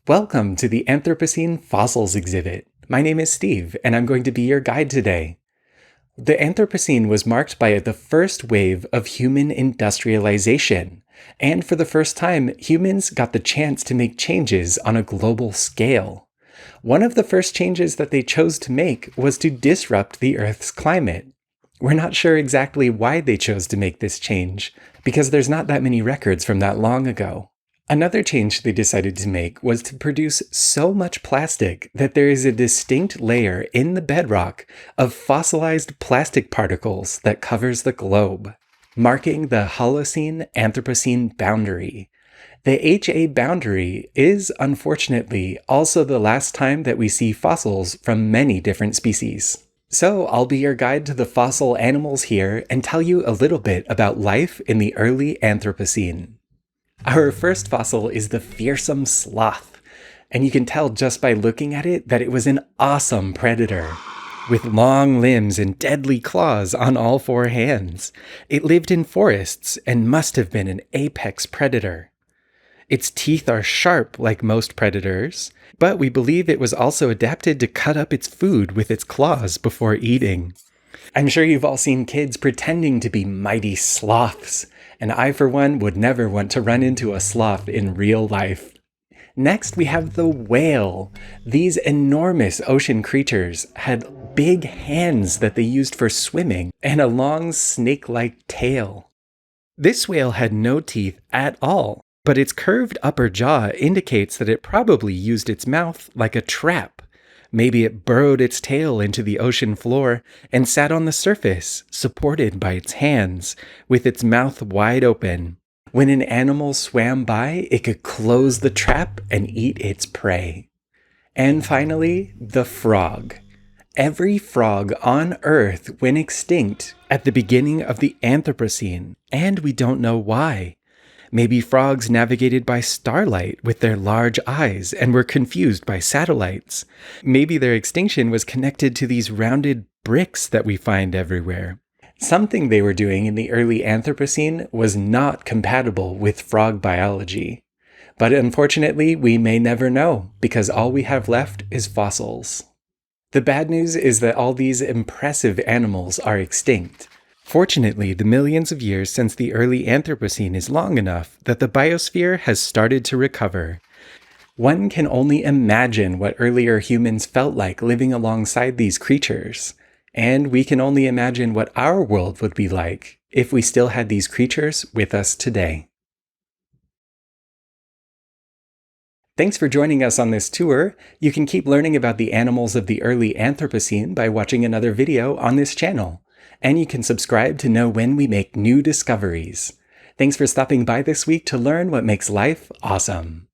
Welcome to the Anthropocene Fossils exhibit. My name is Steve, and I'm going to be your guide today. The Anthropocene was marked by the first wave of human industrialization, and for the first time, humans got the chance to make changes on a global scale. One of the first changes that they chose to make was to disrupt the Earth's climate. We're not sure exactly why they chose to make this change, because there's not that many records from that long ago. Another change they decided to make was to produce so much plastic that there is a distinct layer in the bedrock of fossilized plastic particles that covers the globe, marking the Holocene-Anthropocene boundary. The HA boundary is, unfortunately, also the last time that we see fossils from many different species. So I'll be your guide to the fossil animals here and tell you a little bit about life in the early Anthropocene. Our first fossil is the fearsome sloth, and you can tell just by looking at it that it was an awesome predator. With long limbs and deadly claws on all four hands, it lived in forests and must have been an apex predator. Its teeth are sharp like most predators, but we believe it was also adapted to cut up its food with its claws before eating. I'm sure you've all seen kids pretending to be mighty sloths, and I, for one, would never want to run into a sloth in real life. Next, we have the whale. These enormous ocean creatures had big hands that they used for swimming and a long snake-like tail. This whale had no teeth at all, but its curved upper jaw indicates that it probably used its mouth like a trap. Maybe it burrowed its tail into the ocean floor and sat on the surface, supported by its hands, with its mouth wide open. When an animal swam by, it could close the trap and eat its prey. And finally, the frog. Every frog on Earth went extinct at the beginning of the Anthropocene, and we don't know why. Maybe frogs navigated by starlight with their large eyes and were confused by satellites. Maybe their extinction was connected to these rounded bricks that we find everywhere. Something they were doing in the early Anthropocene was not compatible with frog biology. But unfortunately, we may never know, because all we have left is fossils. The bad news is that all these impressive animals are extinct. Fortunately, the millions of years since the early Anthropocene is long enough that the biosphere has started to recover. One can only imagine what earlier humans felt like living alongside these creatures, and we can only imagine what our world would be like if we still had these creatures with us today. Thanks for joining us on this tour. You can keep learning about the animals of the early Anthropocene by watching another video on this channel. And you can subscribe to know when we make new discoveries. Thanks for stopping by this week to learn what makes life awesome.